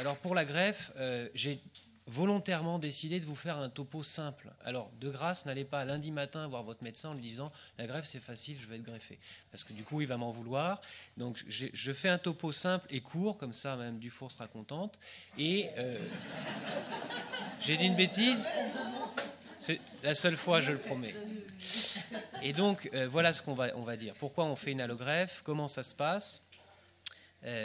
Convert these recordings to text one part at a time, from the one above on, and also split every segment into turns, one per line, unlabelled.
Alors pour la greffe, j'ai volontairement décidé de vous faire un topo simple. Alors de grâce, n'allez pas lundi matin voir votre médecin en lui disant la greffe c'est facile, je vais être greffé. Parce que du coup il va m'en vouloir. Donc je fais un topo simple et court, comme ça Mme Dufour sera contente. Et j'ai dit une bêtise? C'est la seule fois, je le promets. Et donc voilà ce qu'on va dire. Pourquoi on fait une allogreffe? Comment ça se passe?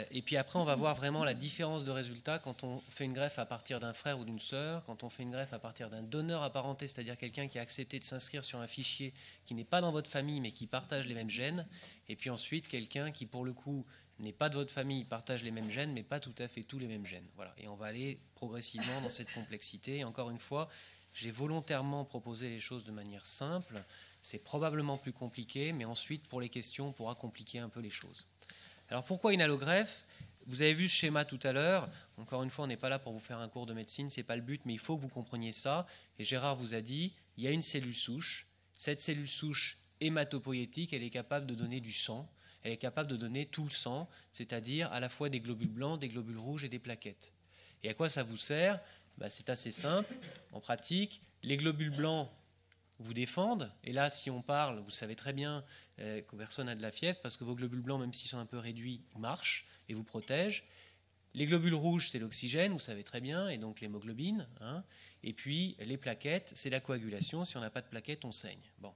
Et puis après, on va voir vraiment la différence de résultat quand on fait une greffe à partir d'un frère ou d'une sœur, quand on fait une greffe à partir d'un donneur apparenté, c'est-à-dire quelqu'un qui a accepté de s'inscrire sur un fichier qui n'est pas dans votre famille mais qui partage les mêmes gènes, et puis ensuite quelqu'un qui pour le coup n'est pas de votre famille, partage les mêmes gènes mais pas tout à fait tous les mêmes gènes. Voilà. Et on va aller progressivement dans cette complexité. Et encore une fois, j'ai volontairement proposé les choses de manière simple. C'est probablement plus compliqué, mais ensuite pour les questions, on pourra compliquer un peu les choses. Alors pourquoi une allogreffe? Vous avez vu ce schéma tout à l'heure. Encore une fois, on n'est pas là pour vous faire un cours de médecine, ce n'est pas le but, mais il faut que vous compreniez ça. Et Gérard vous a dit, il y a une cellule souche. Cette cellule souche hématopoïétique, elle est capable de donner du sang. Elle est capable de donner tout le sang, c'est-à-dire à la fois des globules blancs, des globules rouges et des plaquettes. Et à quoi ça vous sert? C'est assez simple. En pratique, les globules blancs vous défendent. Et là, si on parle, vous savez très bien que personne n'a de la fièvre parce que vos globules blancs, même s'ils sont un peu réduits, ils marchent et vous protègent. Les globules rouges, c'est l'oxygène, vous savez très bien, et donc l'hémoglobine. Et puis, les plaquettes, c'est la coagulation. Si on n'a pas de plaquettes, on saigne. Bon.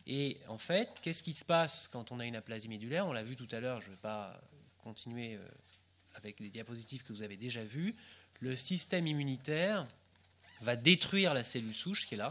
Et en fait, qu'est-ce qui se passe quand on a une aplasie médulaire? On l'a vu tout à l'heure, je ne vais pas continuer avec des diapositives que vous avez déjà vues. Le système immunitaire va détruire la cellule souche qui est là.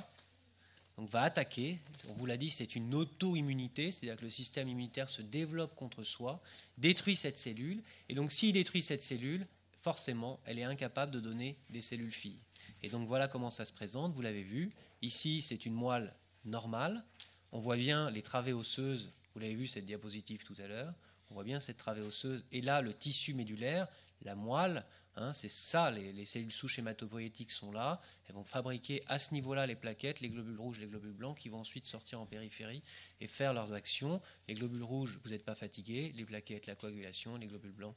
Donc va attaquer, on vous l'a dit, c'est une auto-immunité, c'est-à-dire que le système immunitaire se développe contre soi, détruit cette cellule, et donc s'il détruit cette cellule, forcément, elle est incapable de donner des cellules filles. Et donc voilà comment ça se présente, vous l'avez vu, ici c'est une moelle normale, on voit bien les travées osseuses, vous l'avez vu cette diapositive tout à l'heure, on voit bien cette travée osseuse, et là le tissu médulaire, la moelle, c'est ça, les cellules souches hématopoïétiques sont là, elles vont fabriquer à ce niveau-là les plaquettes, les globules rouges, les globules blancs, qui vont ensuite sortir en périphérie et faire leurs actions. Les globules rouges, vous n'êtes pas fatigués, les plaquettes, la coagulation, les globules blancs,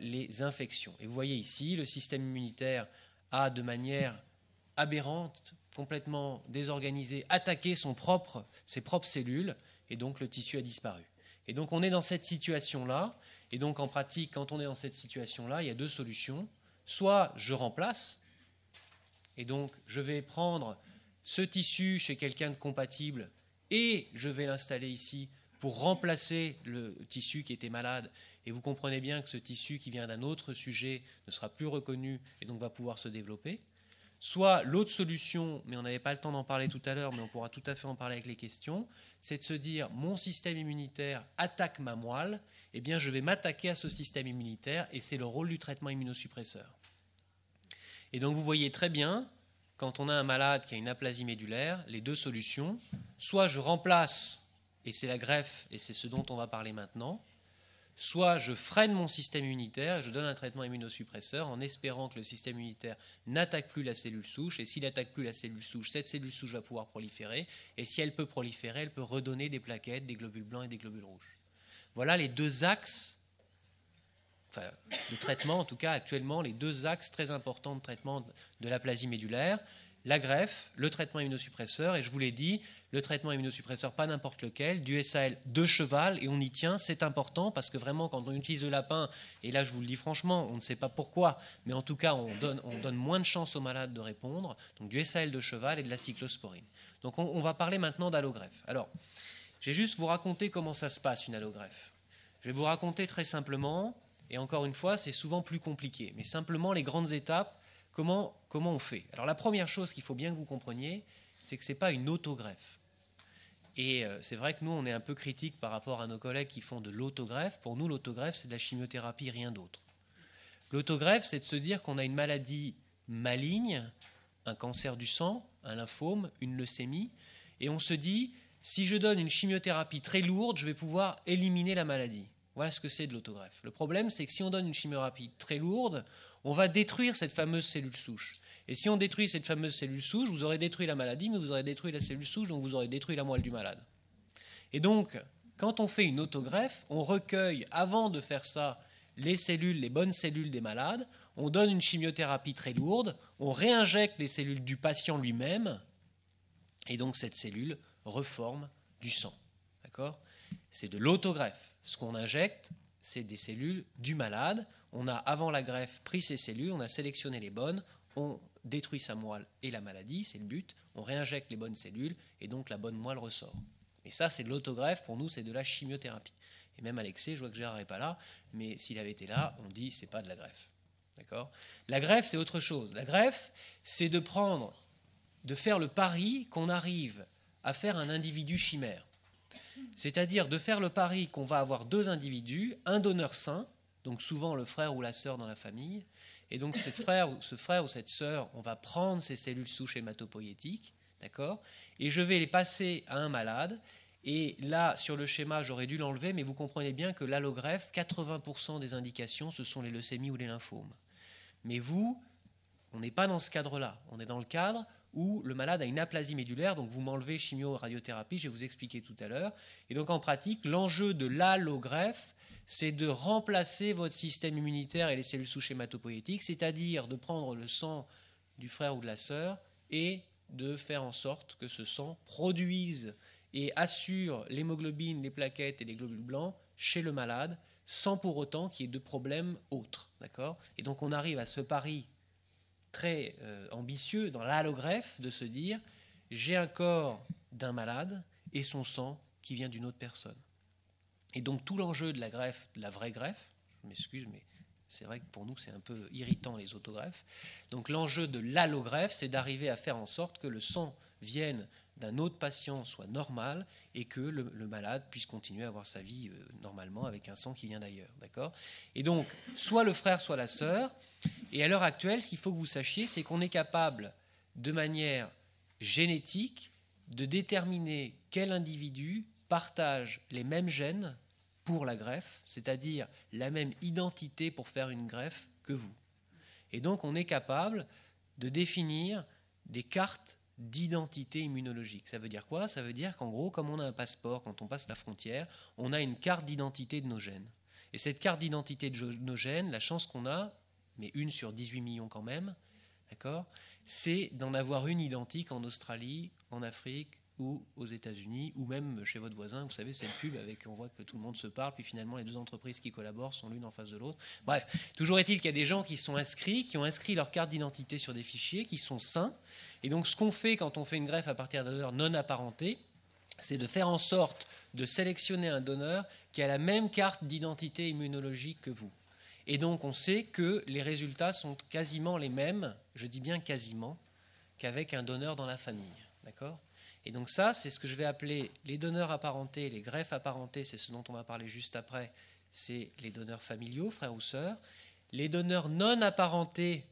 les infections. Et vous voyez ici, le système immunitaire a de manière aberrante, complètement désorganisée, attaqué ses propres cellules, et donc le tissu a disparu. Et donc on est dans cette situation-là. Et donc en pratique, quand on est dans cette situation-là, il y a deux solutions. Soit je remplace, et donc je vais prendre ce tissu chez quelqu'un de compatible et je vais l'installer ici pour remplacer le tissu qui était malade. Et vous comprenez bien que ce tissu qui vient d'un autre sujet ne sera plus reconnu et donc va pouvoir se développer. Soit l'autre solution, mais on n'avait pas le temps d'en parler tout à l'heure, mais on pourra tout à fait en parler avec les questions, c'est de se dire mon système immunitaire attaque ma moelle, eh bien je vais m'attaquer à ce système immunitaire et c'est le rôle du traitement immunosuppresseur. Et donc vous voyez très bien, quand on a un malade qui a une aplasie médulaire, les deux solutions, soit je remplace, et c'est la greffe, et c'est ce dont on va parler maintenant, soit je freine mon système immunitaire, je donne un traitement immunosuppresseur en espérant que le système immunitaire n'attaque plus la cellule souche, et s'il n'attaque plus la cellule souche, cette cellule souche va pouvoir proliférer, et si elle peut proliférer, elle peut redonner des plaquettes, des globules blancs et des globules rouges. Voilà les deux axes de traitement, en tout cas actuellement, les deux axes très importants de traitement de l'aplasie médulaire. La greffe, le traitement immunosuppresseur, et je vous l'ai dit, le traitement immunosuppresseur, pas n'importe lequel, du SAL de cheval, et on y tient, c'est important, parce que vraiment, quand on utilise le lapin, et là je vous le dis franchement, on ne sait pas pourquoi, mais en tout cas, on donne moins de chances aux malades de répondre, donc du SAL de cheval et de la cyclosporine. Donc on va parler maintenant d'allogreffe. Alors, je vais juste vous raconter comment ça se passe, une allogreffe. Je vais vous raconter très simplement, et encore une fois, c'est souvent plus compliqué, mais simplement les grandes étapes. Comment on fait? Alors la première chose qu'il faut bien que vous compreniez, c'est que ce n'est pas une autogreffe. Et c'est vrai que nous, on est un peu critique par rapport à nos collègues qui font de l'autogreffe. Pour nous, l'autogreffe, c'est de la chimiothérapie, rien d'autre. L'autogreffe, c'est de se dire qu'on a une maladie maligne, un cancer du sang, un lymphome, une leucémie, et on se dit, si je donne une chimiothérapie très lourde, je vais pouvoir éliminer la maladie. Voilà ce que c'est de l'autogreffe. Le problème, c'est que si on donne une chimiothérapie très lourde, on va détruire cette fameuse cellule souche. Et si on détruit cette fameuse cellule souche, vous aurez détruit la maladie, mais vous aurez détruit la cellule souche, donc vous aurez détruit la moelle du malade. Et donc, quand on fait une autogreffe, on recueille, avant de faire ça, les cellules, les bonnes cellules des malades, on donne une chimiothérapie très lourde, on réinjecte les cellules du patient lui-même, et donc cette cellule reforme du sang. D'accord ? C'est de l'autogreffe. Ce qu'on injecte, c'est des cellules du malade. On a, avant la greffe, pris ces cellules, on a sélectionné les bonnes, on détruit sa moelle et la maladie, c'est le but, on réinjecte les bonnes cellules, et donc la bonne moelle ressort. Et ça, c'est de l'autogreffe, pour nous, c'est de la chimiothérapie. Et même Alexei, je vois que Gérard n'est pas là, mais s'il avait été là, on dit c'est pas de la greffe. D'accord ? La greffe, c'est autre chose. La greffe, c'est de faire le pari qu'on arrive à faire un individu chimère. C'est-à-dire de faire le pari qu'on va avoir 2 individus, un donneur sain, donc souvent le frère ou la sœur dans la famille, et donc ce frère ou cette sœur, on va prendre ces cellules souches hématopoïétiques, d'accord ? Et je vais les passer à un malade. Et là, sur le schéma, j'aurais dû l'enlever, mais vous comprenez bien que l'allogreffe, 80% des indications, ce sont les leucémies ou les lymphomes. Mais vous, on n'est pas dans ce cadre-là. On est dans le cadre où le malade a une aplasie médulaire, donc vous m'enlevez chimio-radiothérapie, je vais vous expliquer tout à l'heure. Et donc en pratique, l'enjeu de l'allogreffe, c'est de remplacer votre système immunitaire et les cellules souches hématopoïétiques, c'est-à-dire de prendre le sang du frère ou de la sœur et de faire en sorte que ce sang produise et assure l'hémoglobine, les plaquettes et les globules blancs chez le malade, sans pour autant qu'il y ait de problèmes autres. D'accord ? Et donc on arrive à ce pari très ambitieux dans l'allogreffe de se dire j'ai un corps d'un malade et son sang qui vient d'une autre personne. Et donc tout l'enjeu de la greffe, de la vraie greffe, je m'excuse, mais c'est vrai que pour nous c'est un peu irritant les autogreffes, donc l'enjeu de l'allogreffe, c'est d'arriver à faire en sorte que le sang vienne d'un autre patient soit normal et que le malade puisse continuer à avoir sa vie normalement avec un sang qui vient d'ailleurs. D'accord ? Et donc, soit le frère, soit la sœur. Et à l'heure actuelle, ce qu'il faut que vous sachiez, c'est qu'on est capable, de manière génétique, de déterminer quel individu partage les mêmes gènes pour la greffe, c'est-à-dire la même identité pour faire une greffe que vous. Et donc, on est capable de définir des cartes d'identité immunologique. Ça veut dire quoi ? Ça veut dire qu'en gros, comme on a un passeport, quand on passe la frontière, on a une carte d'identité de nos gènes. Et cette carte d'identité de nos gènes, la chance qu'on a, mais 1 sur 18 millions quand même, d'accord, c'est d'en avoir une identique en Australie, en Afrique ou aux États-Unis, ou même chez votre voisin. Vous savez, c'est le pub avec, on voit que tout le monde se parle, puis finalement les 2 entreprises qui collaborent sont l'une en face de l'autre. Bref, toujours est-il qu'il y a des gens qui sont inscrits, qui ont inscrit leur carte d'identité sur des fichiers, qui sont sains. Et donc ce qu'on fait quand on fait une greffe à partir d'un donneur non apparenté, c'est de faire en sorte de sélectionner un donneur qui a la même carte d'identité immunologique que vous. Et donc on sait que les résultats sont quasiment les mêmes, je dis bien quasiment, qu'avec un donneur dans la famille. D'accord ? Et donc ça, c'est ce que je vais appeler les donneurs apparentés, les greffes apparentées, c'est ce dont on va parler juste après, c'est les donneurs familiaux, frères ou sœurs. Les donneurs non apparentés,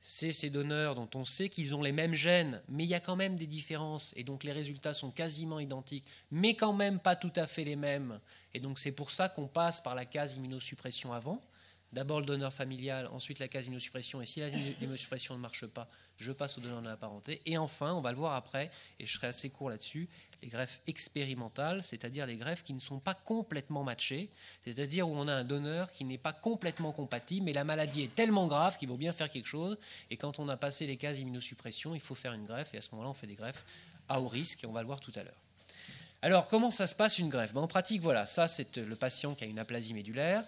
c'est ces donneurs dont on sait qu'ils ont les mêmes gènes, mais il y a quand même des différences, et donc les résultats sont quasiment identiques, mais quand même pas tout à fait les mêmes. Et donc c'est pour ça qu'on passe par la case immunosuppression avant. D'abord le donneur familial, ensuite la case immunosuppression, et si la immunosuppression ne marche pas, je passe au donneur non apparenté. Et enfin, on va le voir après, et je serai assez court là-dessus, les greffes expérimentales, c'est-à-dire les greffes qui ne sont pas complètement matchées, c'est-à-dire où on a un donneur qui n'est pas complètement compatible, mais la maladie est tellement grave qu'il vaut bien faire quelque chose, et quand on a passé les cases immunosuppression, il faut faire une greffe, et à ce moment-là, on fait des greffes à haut risque, et on va le voir tout à l'heure. Alors, comment ça se passe une greffe ? En pratique, voilà, ça c'est le patient qui a une aplasie médulaire.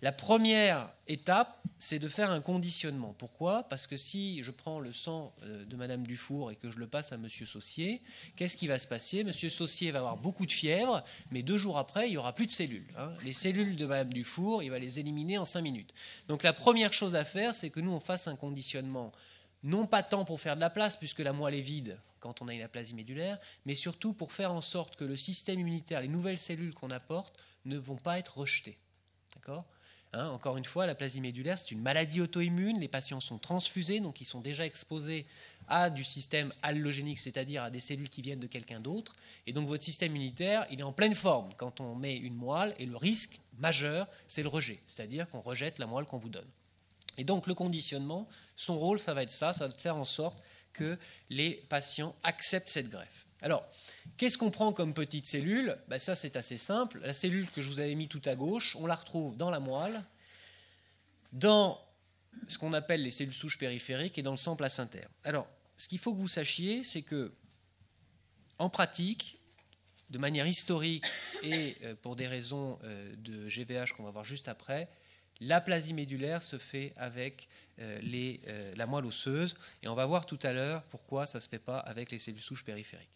La première étape, c'est de faire un conditionnement. Pourquoi ? Parce que si je prends le sang de Madame Dufour et que je le passe à Monsieur Saucier, qu'est-ce qui va se passer ? Monsieur Saucier va avoir beaucoup de fièvre, mais 2 jours après, il n'y aura plus de cellules. Les cellules de Madame Dufour, il va les éliminer en 5 minutes. Donc la première chose à faire, c'est que nous, on fasse un conditionnement. Non pas tant pour faire de la place, puisque la moelle est vide quand on a une aplasie médulaire, mais surtout pour faire en sorte que le système immunitaire, les nouvelles cellules qu'on apporte, ne vont pas être rejetées. D'accord ? Encore une fois, l'aplasie médulaire, c'est une maladie auto-immune. Les patients sont transfusés, donc ils sont déjà exposés à du système allogénique, c'est-à-dire à des cellules qui viennent de quelqu'un d'autre. Et donc votre système immunitaire, il est en pleine forme quand on met une moelle, et le risque majeur, c'est le rejet, c'est-à-dire qu'on rejette la moelle qu'on vous donne. Et donc le conditionnement, son rôle, ça va être ça va faire en sorte que les patients acceptent cette greffe. Alors, qu'est-ce qu'on prend comme petite cellule ? Ça, c'est assez simple. La cellule que je vous avais mis tout à gauche, on la retrouve dans la moelle, dans ce qu'on appelle les cellules souches périphériques et dans le sang placentaire. Alors, ce qu'il faut que vous sachiez, c'est que, en pratique, de manière historique et pour des raisons de GVH qu'on va voir juste après, l'aplasie médulaire se fait avec la moelle osseuse, et on va voir tout à l'heure pourquoi ça ne se fait pas avec les cellules souches périphériques.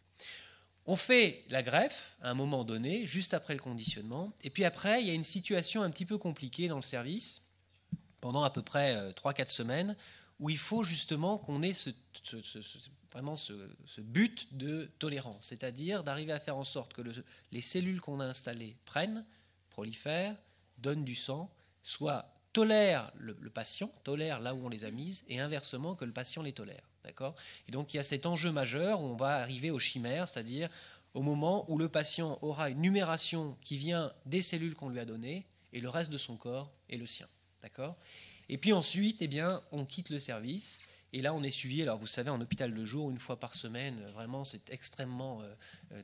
On fait la greffe à un moment donné, juste après le conditionnement, et puis après, il y a une situation un petit peu compliquée dans le service, pendant à peu près 3-4 semaines, où il faut justement qu'on ait vraiment ce but de tolérance, c'est-à-dire d'arriver à faire en sorte que les cellules qu'on a installées prennent, prolifèrent, donnent du sang, soit tolèrent le patient, tolèrent là où on les a mises, et inversement que le patient les tolère. D'accord ? Et donc il y a cet enjeu majeur où on va arriver aux chimères, c'est-à-dire au moment où le patient aura une numération qui vient des cellules qu'on lui a données, et le reste de son corps est le sien. D'accord ? Et puis ensuite, eh bien, on quitte le service. Et là, on est suivi, alors vous savez, en hôpital de jour, une fois par semaine. Vraiment, c'est extrêmement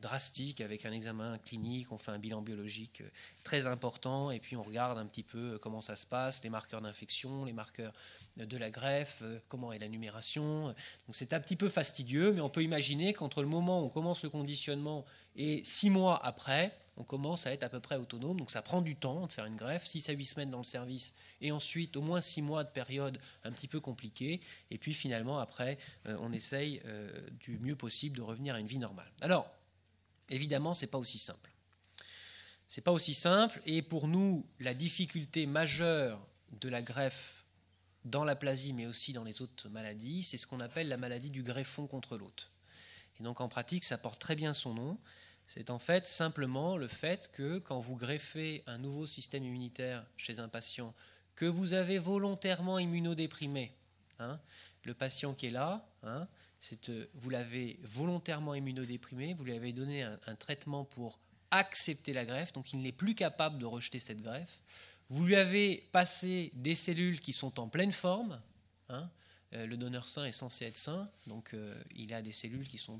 drastique avec un examen clinique. On fait un bilan biologique très important. Et puis, on regarde un petit peu comment ça se passe, les marqueurs d'infection, les marqueurs de la greffe, comment est la numération. Donc, c'est un petit peu fastidieux, mais on peut imaginer qu'entre le moment où on commence le conditionnement et 6 mois après, on commence à être à peu près autonome. Donc ça prend du temps de faire une greffe, 6 à 8 semaines dans le service, et ensuite au moins 6 mois de période un petit peu compliquée. Et puis finalement, après, on essaye du mieux possible de revenir à une vie normale. Alors, évidemment, ce n'est pas aussi simple. Ce n'est pas aussi simple, et pour nous, la difficulté majeure de la greffe dans l'aplasie, mais aussi dans les autres maladies, c'est ce qu'on appelle la maladie du greffon contre l'hôte. Et donc en pratique, ça porte très bien son nom. C'est en fait simplement le fait que quand vous greffez un nouveau système immunitaire chez un patient que vous avez volontairement immunodéprimé, le patient qui est là, vous l'avez volontairement immunodéprimé, vous lui avez donné un traitement pour accepter la greffe, donc il n'est plus capable de rejeter cette greffe. Vous lui avez passé des cellules qui sont en pleine forme, le donneur sain est censé être sain, donc il a des cellules qui sont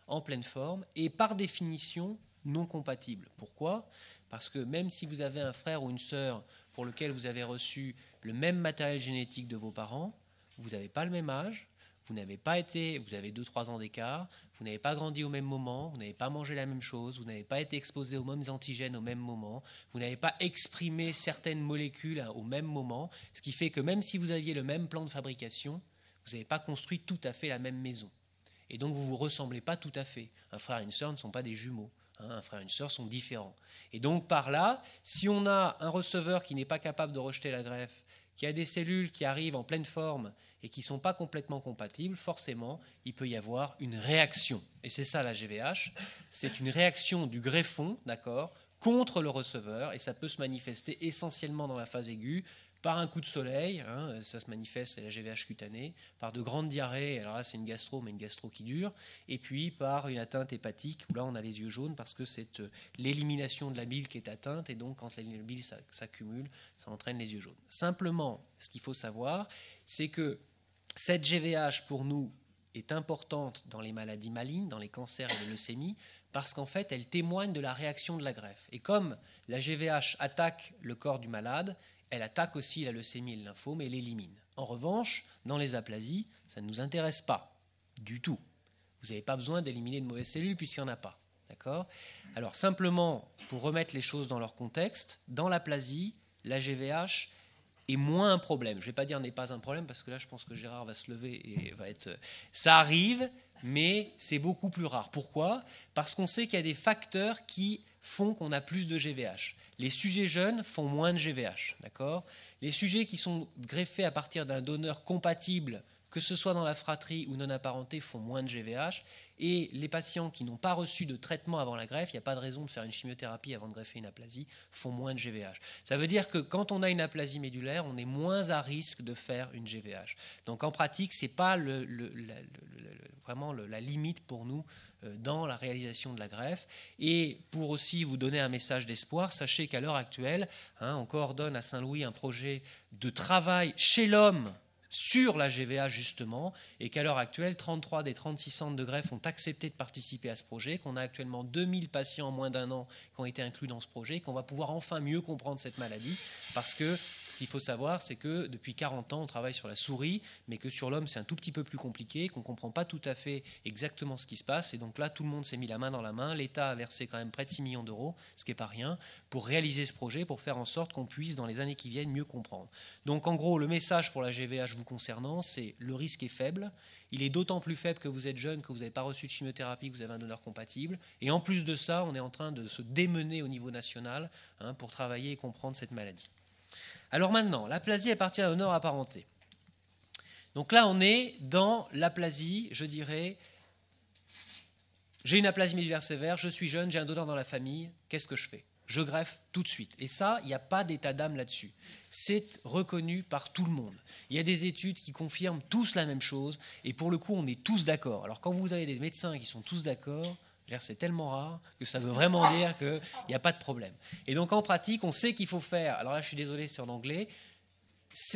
en pleine forme et par définition non compatibles. Pourquoi ? Parce que même si vous avez un frère ou une sœur pour lequel vous avez reçu le même matériel génétique de vos parents, vous n'avez pas le même âge, vous avez 2-3 ans d'écart, vous n'avez pas grandi au même moment, vous n'avez pas mangé la même chose, vous n'avez pas été exposé aux mêmes antigènes au même moment, vous n'avez pas exprimé certaines molécules au même moment, ce qui fait que même si vous aviez le même plan de fabrication, vous n'avez pas construit tout à fait la même maison. Et donc vous ne vous ressemblez pas tout à fait. Un frère et une sœur ne sont pas des jumeaux. Un frère et une sœur sont différents. Et donc par là, si on a un receveur qui n'est pas capable de rejeter la greffe, qui a des cellules qui arrivent en pleine forme et qui ne sont pas complètement compatibles, forcément, il peut y avoir une réaction. Et c'est ça la GVH, c'est une réaction du greffon, d'accord, contre le receveur, et ça peut se manifester essentiellement dans la phase aiguë, par un coup de soleil, ça se manifeste, c'est la GVH cutanée, par de grandes diarrhées, alors là c'est une gastro, mais une gastro qui dure, et puis par une atteinte hépatique, où là on a les yeux jaunes, parce que c'est l'élimination de la bile qui est atteinte, et donc quand la bile s'accumule, ça entraîne les yeux jaunes. Simplement, ce qu'il faut savoir, c'est que cette GVH, pour nous, est importante dans les maladies malignes, dans les cancers et les leucémies, parce qu'en fait, elle témoigne de la réaction de la greffe. Et comme la GVH attaque le corps du malade, elle attaque aussi la leucémie et le lymphome et l'élimine. En revanche, dans les aplasies, ça ne nous intéresse pas du tout. Vous n'avez pas besoin d'éliminer de mauvaises cellules puisqu'il n'y en a pas. D'accord ? Alors simplement, pour remettre les choses dans leur contexte, dans l'aplasie, la GVH est moins un problème. Je ne vais pas dire n'est pas un problème parce que là, je pense que Gérard va se lever et va être... Ça arrive, mais c'est beaucoup plus rare. Pourquoi ? Parce qu'on sait qu'il y a des facteurs qui font qu'on a plus de GVH. Les sujets jeunes font moins de GVH, d'accord ? Les sujets qui sont greffés à partir d'un donneur compatible, que ce soit dans la fratrie ou non apparenté, font moins de GVH. Et les patients qui n'ont pas reçu de traitement avant la greffe, il n'y a pas de raison de faire une chimiothérapie avant de greffer une aplasie, font moins de GVH. Ça veut dire que quand on a une aplasie médulaire, on est moins à risque de faire une GVH. Donc en pratique, ce n'est pas vraiment la limite pour nous dans la réalisation de la greffe. Et pour aussi vous donner un message d'espoir, sachez qu'à l'heure actuelle, on coordonne à Saint-Louis un projet de travail chez l'homme sur la GVH justement, et qu'à l'heure actuelle, 33 des 36 centres de greffe ont accepté de participer à ce projet, qu'on a actuellement 2000 patients en moins d'un an qui ont été inclus dans ce projet, qu'on va pouvoir enfin mieux comprendre cette maladie, parce que Ce qu'il faut savoir, c'est que depuis 40 ans, on travaille sur la souris, mais que sur l'homme, c'est un tout petit peu plus compliqué, qu'on ne comprend pas tout à fait exactement ce qui se passe. Et donc là, tout le monde s'est mis la main dans la main. L'État a versé quand même près de 6 millions d'euros, ce qui n'est pas rien, pour réaliser ce projet, pour faire en sorte qu'on puisse, dans les années qui viennent, mieux comprendre. Donc en gros, le message pour la GVH vous concernant, c'est le risque est faible. Il est d'autant plus faible que vous êtes jeune, que vous n'avez pas reçu de chimiothérapie, que vous avez un donneur compatible. Et en plus de ça, on est en train de se démener au niveau national pour travailler et comprendre cette maladie. Alors maintenant, l'aplasie appartient à un donneur apparenté. Donc là, on est dans l'aplasie, je dirais, j'ai une aplasie médulaire sévère, je suis jeune, j'ai un donneur dans la famille, qu'est-ce que je fais? Je greffe tout de suite. Et ça, il n'y a pas d'état d'âme là-dessus. C'est reconnu par tout le monde. Il y a des études qui confirment tous la même chose, et pour le coup, on est tous d'accord. Alors quand vous avez des médecins qui sont tous d'accord, c'est tellement rare que ça veut vraiment dire qu'il n'y a pas de problème. Et donc en pratique, on sait qu'il faut faire, alors là je suis désolé, c'est en anglais,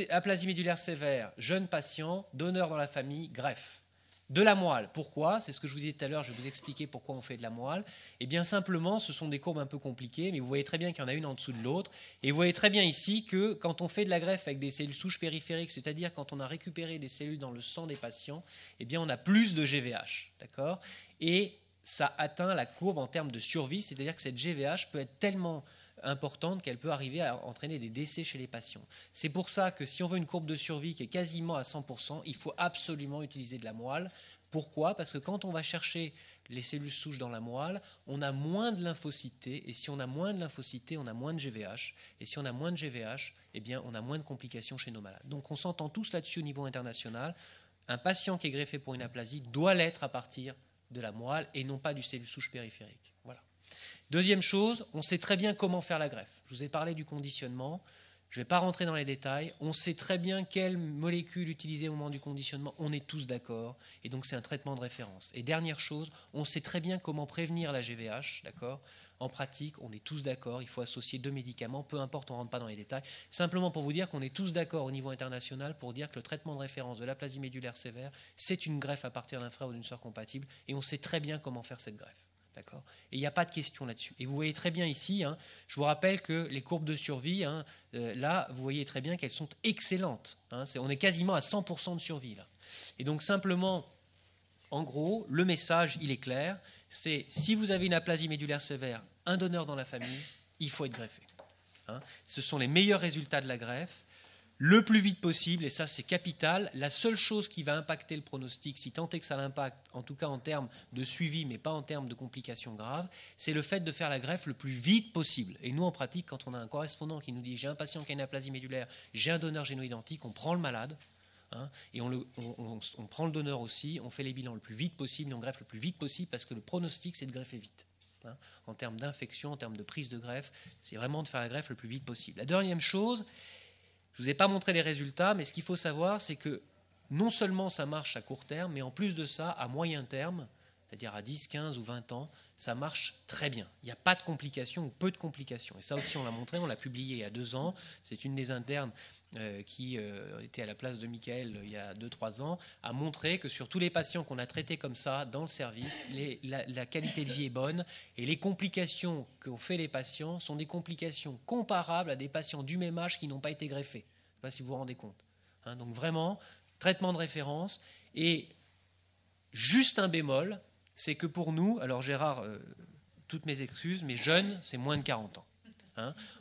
aplasie médulaire sévère, jeune patient, donneur dans la famille, greffe. De la moelle. Pourquoi? C'est ce que je vous disais tout à l'heure, je vais vous expliquer pourquoi on fait de la moelle. Et bien simplement, ce sont des courbes un peu compliquées, mais vous voyez très bien qu'il y en a une en dessous de l'autre. Et vous voyez très bien ici que quand on fait de la greffe avec des cellules souches périphériques, c'est-à-dire quand on a récupéré des cellules dans le sang des patients, eh bien on a plus de GVH. D'accord? Et ça atteint la courbe en termes de survie, c'est-à-dire que cette GVH peut être tellement importante qu'elle peut arriver à entraîner des décès chez les patients. C'est pour ça que si on veut une courbe de survie qui est quasiment à 100%, il faut absolument utiliser de la moelle. Pourquoi? Parce que quand on va chercher les cellules souches dans la moelle, on a moins de lymphocytes, et si on a moins de lymphocytes, on a moins de GVH, et si on a moins de GVH, eh bien on a moins de complications chez nos malades. Donc on s'entend tous là-dessus au niveau international. Un patient qui est greffé pour une aplasie doit l'être à partir de la moelle et non pas du cellule souche périphérique. Voilà. Deuxième chose, on sait très bien comment faire la greffe. Je vous ai parlé du conditionnement. Je ne vais pas rentrer dans les détails. On sait très bien quelle molécule utiliser au moment du conditionnement. On est tous d'accord. Et donc, c'est un traitement de référence. Et dernière chose, on sait très bien comment prévenir la GVH. D'accord ? En pratique, on est tous d'accord. Il faut associer 2 médicaments. Peu importe, on ne rentre pas dans les détails. Simplement pour vous dire qu'on est tous d'accord au niveau international pour dire que le traitement de référence de l'aplasie médulaire sévère, c'est une greffe à partir d'un frère ou d'une sœur compatible. Et on sait très bien comment faire cette greffe. D'accord. Et il n'y a pas de question là-dessus. Et vous voyez très bien ici, je vous rappelle que les courbes de survie, là, vous voyez très bien qu'elles sont excellentes. On est quasiment à 100% de survie. Là. Et donc simplement, en gros, le message, il est clair, c'est si vous avez une aplasie médulaire sévère, un donneur dans la famille, il faut être greffé. Ce sont les meilleurs résultats de la greffe. Le plus vite possible, et ça c'est capital, la seule chose qui va impacter le pronostic, si tant est que ça l'impacte, en tout cas en termes de suivi, mais pas en termes de complications graves, c'est le fait de faire la greffe le plus vite possible. Et nous en pratique, quand on a un correspondant qui nous dit j'ai un patient qui a une aplasie médulaire, j'ai un donneur géno-identique, on prend le malade, et on prend le donneur aussi, on fait les bilans le plus vite possible, et on greffe le plus vite possible, parce que le pronostic c'est de greffer vite. En termes d'infection, en termes de prise de greffe, c'est vraiment de faire la greffe le plus vite possible. La deuxième chose, je ne vous ai pas montré les résultats, mais ce qu'il faut savoir, c'est que non seulement ça marche à court terme, mais en plus de ça, à moyen terme, c'est-à-dire à 10, 15 ou 20 ans, ça marche très bien. Il n'y a pas de complications ou peu de complications. Et ça aussi, on l'a montré, on l'a publié il y a 2 ans. C'est une des internes qui était à la place de Michael il y a 2-3 ans, a montré que sur tous les patients qu'on a traités comme ça dans le service, la qualité de vie est bonne et les complications qu'ont fait les patients sont des complications comparables à des patients du même âge qui n'ont pas été greffés. Je ne sais pas si vous vous rendez compte. Donc vraiment, traitement de référence. Et juste un bémol, c'est que pour nous, alors Gérard, toutes mes excuses, mais jeune, c'est moins de 40 ans.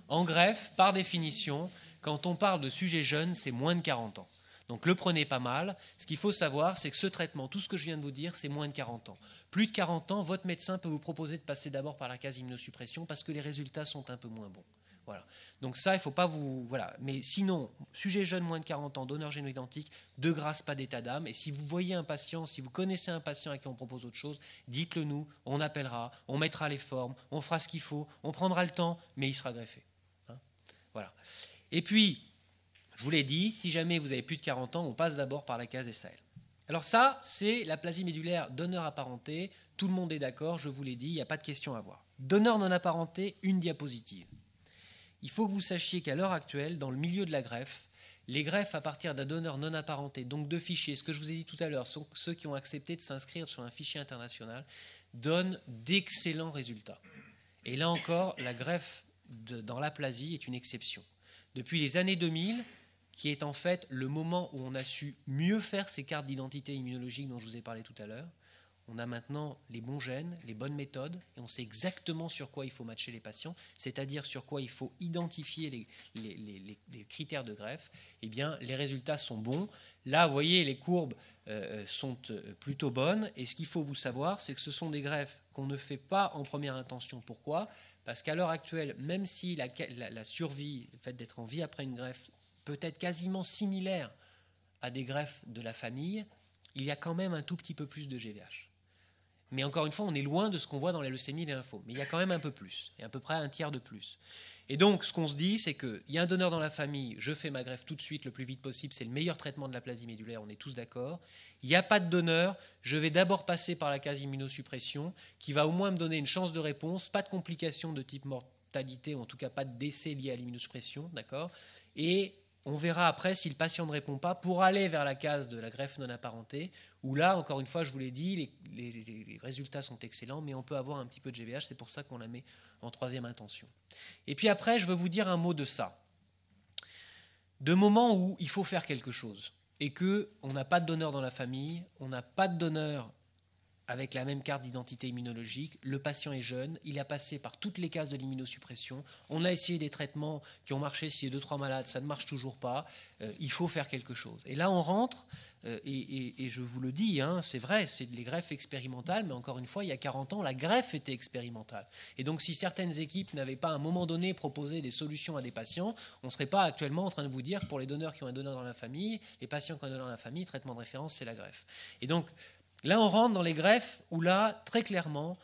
En greffe, par définition, quand on parle de sujet jeune, c'est moins de 40 ans. Donc le prenez pas mal. Ce qu'il faut savoir, c'est que ce traitement, tout ce que je viens de vous dire, c'est moins de 40 ans. Plus de 40 ans, votre médecin peut vous proposer de passer d'abord par la case immunosuppression parce que les résultats sont un peu moins bons. Voilà. Donc ça, il ne faut pas vous... Voilà. Mais sinon, sujet jeune, moins de 40 ans, donneur géno-identique, de grâce, pas d'état d'âme. Et si vous voyez un patient, si vous connaissez un patient à qui on propose autre chose, dites-le nous, on appellera, on mettra les formes, on fera ce qu'il faut, on prendra le temps, mais il sera greffé. Voilà. Et puis, je vous l'ai dit, si jamais vous avez plus de 40 ans, on passe d'abord par la case SAL. Alors ça, c'est l'aplasie médulaire donneur apparenté. Tout le monde est d'accord, je vous l'ai dit, il n'y a pas de question à avoir. Donneur non apparenté, une diapositive. Il faut que vous sachiez qu'à l'heure actuelle, dans le milieu de la greffe, les greffes à partir d'un donneur non apparenté, donc de fichiers, ce que je vous ai dit tout à l'heure, sont ceux qui ont accepté de s'inscrire sur un fichier international, donnent d'excellents résultats. Et là encore, la greffe dans l'aplasie est une exception. depuis les années 2000, qui est en fait le moment où on a su mieux faire ces cartes d'identité immunologique dont je vous ai parlé tout à l'heure. On a maintenant les bons gènes, les bonnes méthodes, et on sait exactement sur quoi il faut matcher les patients, c'est-à-dire sur quoi il faut identifier les critères de greffe. Eh bien, les résultats sont bons. Là, vous voyez, les courbes sont plutôt bonnes, et ce qu'il faut vous savoir, c'est que ce sont des greffes qu'on ne fait pas en première intention. Pourquoi ? Parce qu'à l'heure actuelle, même si la survie, le fait d'être en vie après une greffe, peut être quasiment similaire à des greffes de la famille, il y a quand même un tout petit peu plus de GVH. Mais encore une fois, on est loin de ce qu'on voit dans la leucémie et les lymphomes. Mais il y a quand même un peu plus, et à peu près un tiers de plus. Et donc, ce qu'on se dit, c'est qu'il y a un donneur dans la famille, je fais ma greffe tout de suite, le plus vite possible, c'est le meilleur traitement de l'aplasie médulaire, on est tous d'accord. Il n'y a pas de donneur, je vais d'abord passer par la case immunosuppression, qui va au moins me donner une chance de réponse, pas de complications de type mortalité, ou en tout cas pas de décès lié à l'immunosuppression, d'accord ? Et on verra après si le patient ne répond pas pour aller vers la case de la greffe non apparentée, où là, encore une fois, je vous l'ai dit, les résultats sont excellents, mais on peut avoir un petit peu de GVH, c'est pour ça qu'on la met en troisième intention. Et puis après, je veux vous dire un mot de ça. De moments où il faut faire quelque chose, et qu'on n'a pas de donneur dans la famille, on n'a pas de donneur avec la même carte d'identité immunologique, le patient est jeune, il a passé par toutes les cases de l'immunosuppression, on a essayé des traitements qui ont marché chez 2-3 malades, ça ne marche toujours pas, il faut faire quelque chose. Et là on rentre, et je vous le dis, hein, c'est vrai, c'est les greffes expérimentales, mais encore une fois, il y a 40 ans, la greffe était expérimentale. Et donc si certaines équipes n'avaient pas à un moment donné proposé des solutions à des patients, on ne serait pas actuellement en train de vous dire, pour les donneurs qui ont un donneur dans la famille, les patients qui ont un donneur dans la famille, traitement de référence, c'est la greffe. Et donc, là, on rentre dans les greffes où là, très clairement,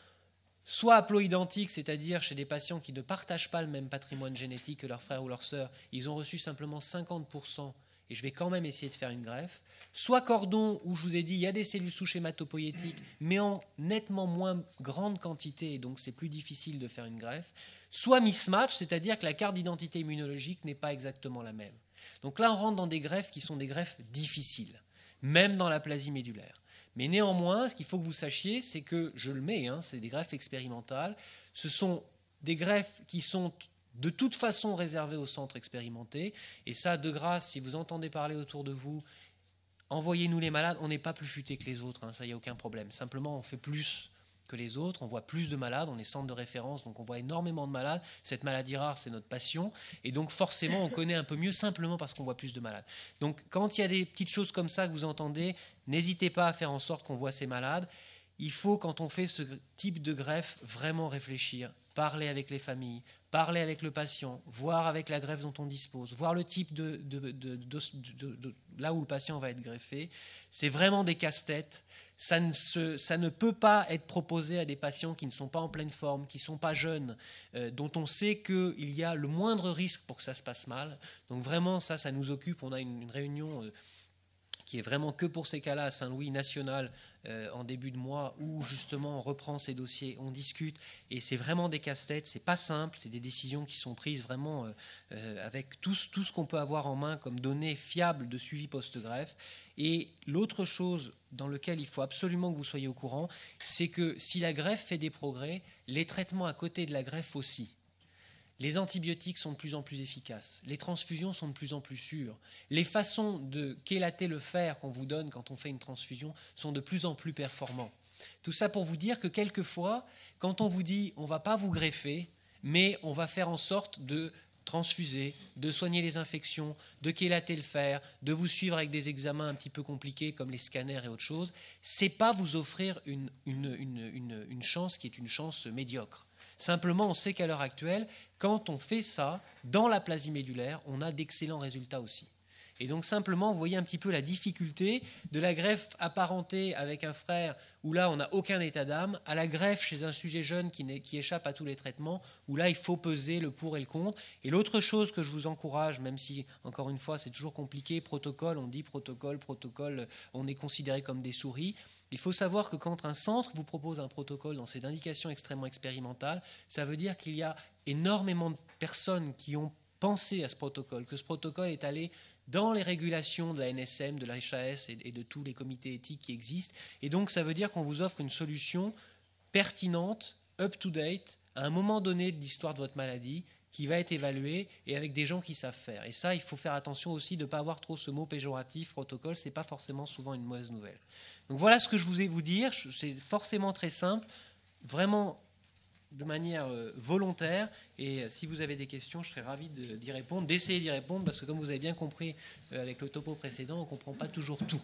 soit haploïdentiques, c'est-à-dire chez des patients qui ne partagent pas le même patrimoine génétique que leurs frères ou leurs sœurs, ils ont reçu simplement 50%, et je vais quand même essayer de faire une greffe, soit cordon, où je vous ai dit, il y a des cellules souches hématopoïétiques, mais en nettement moins grande quantité, et donc c'est plus difficile de faire une greffe, soit mismatch, c'est-à-dire que la carte d'identité immunologique n'est pas exactement la même. Donc là, on rentre dans des greffes qui sont des greffes difficiles, même dans l'aplasie médulaire. Mais néanmoins, ce qu'il faut que vous sachiez, c'est que, je le mets, hein, c'est des greffes expérimentales, ce sont des greffes qui sont de toute façon réservées aux centres expérimentés, et ça, de grâce, si vous entendez parler autour de vous, envoyez-nous les malades, on n'est pas plus futé que les autres, hein, ça, il n'y a aucun problème. Simplement, on fait plus que les autres, on voit plus de malades, on est centre de référence, donc on voit énormément de malades. Cette maladie rare, c'est notre passion, et donc forcément, on connaît un peu mieux simplement parce qu'on voit plus de malades. Donc, quand il y a des petites choses comme ça que vous entendez, n'hésitez pas à faire en sorte qu'on voit ces malades. Il faut, quand on fait ce type de greffe, vraiment réfléchir, parler avec les familles, parler avec le patient, voir avec la greffe dont on dispose, voir le type de là où le patient va être greffé. C'est vraiment des casse-têtes. Ça ne peut pas être proposé à des patients qui ne sont pas en pleine forme, qui ne sont pas jeunes, dont on sait qu'il y a le moindre risque pour que ça se passe mal. Donc vraiment, ça nous occupe. On a une réunion qui est vraiment que pour ces cas-là à Saint-Louis national en début de mois, où justement on reprend ces dossiers, on discute, et c'est vraiment des casse-têtes, c'est pas simple, c'est des décisions qui sont prises vraiment avec tout ce qu'on peut avoir en main comme données fiables de suivi post-greffe. Et l'autre chose dans laquelle il faut absolument que vous soyez au courant, c'est que si la greffe fait des progrès, les traitements à côté de la greffe aussi. Les antibiotiques sont de plus en plus efficaces, les transfusions sont de plus en plus sûres, les façons de chélater le fer qu'on vous donne quand on fait une transfusion sont de plus en plus performants. Tout ça pour vous dire que quelquefois, quand on vous dit on ne va pas vous greffer, mais on va faire en sorte de transfuser, de soigner les infections, de chélater le fer, de vous suivre avec des examens un petit peu compliqués comme les scanners et autres choses, c'est pas vous offrir une chance qui est une chance médiocre. Simplement, on sait qu'à l'heure actuelle, quand on fait ça, dans l'aplasie médulaire, on a d'excellents résultats aussi. Et donc simplement, vous voyez un petit peu la difficulté de la greffe apparentée avec un frère où là, on n'a aucun état d'âme, à la greffe chez un sujet jeune qui échappe à tous les traitements, où là, il faut peser le pour et le contre. Et l'autre chose que je vous encourage, même si, encore une fois, c'est toujours compliqué, protocole, on dit protocole, on est considéré comme des souris. Il faut savoir que quand un centre vous propose un protocole dans ces indications extrêmement expérimentales, ça veut dire qu'il y a énormément de personnes qui ont pensé à ce protocole, que ce protocole est allé dans les régulations de la NSM, de la HAS et de tous les comités éthiques qui existent. Et donc ça veut dire qu'on vous offre une solution pertinente, up-to-date, à un moment donné de l'histoire de votre maladie, qui va être évalué et avec des gens qui savent faire. Et ça, il faut faire attention aussi de ne pas avoir trop ce mot péjoratif, protocole, c'est pas forcément souvent une mauvaise nouvelle. Donc voilà ce que je voulais vous dire, c'est forcément très simple, vraiment de manière volontaire, et si vous avez des questions, je serais ravi d'y répondre, d'essayer d'y répondre, parce que comme vous avez bien compris avec le topo précédent, on ne comprend pas toujours tout.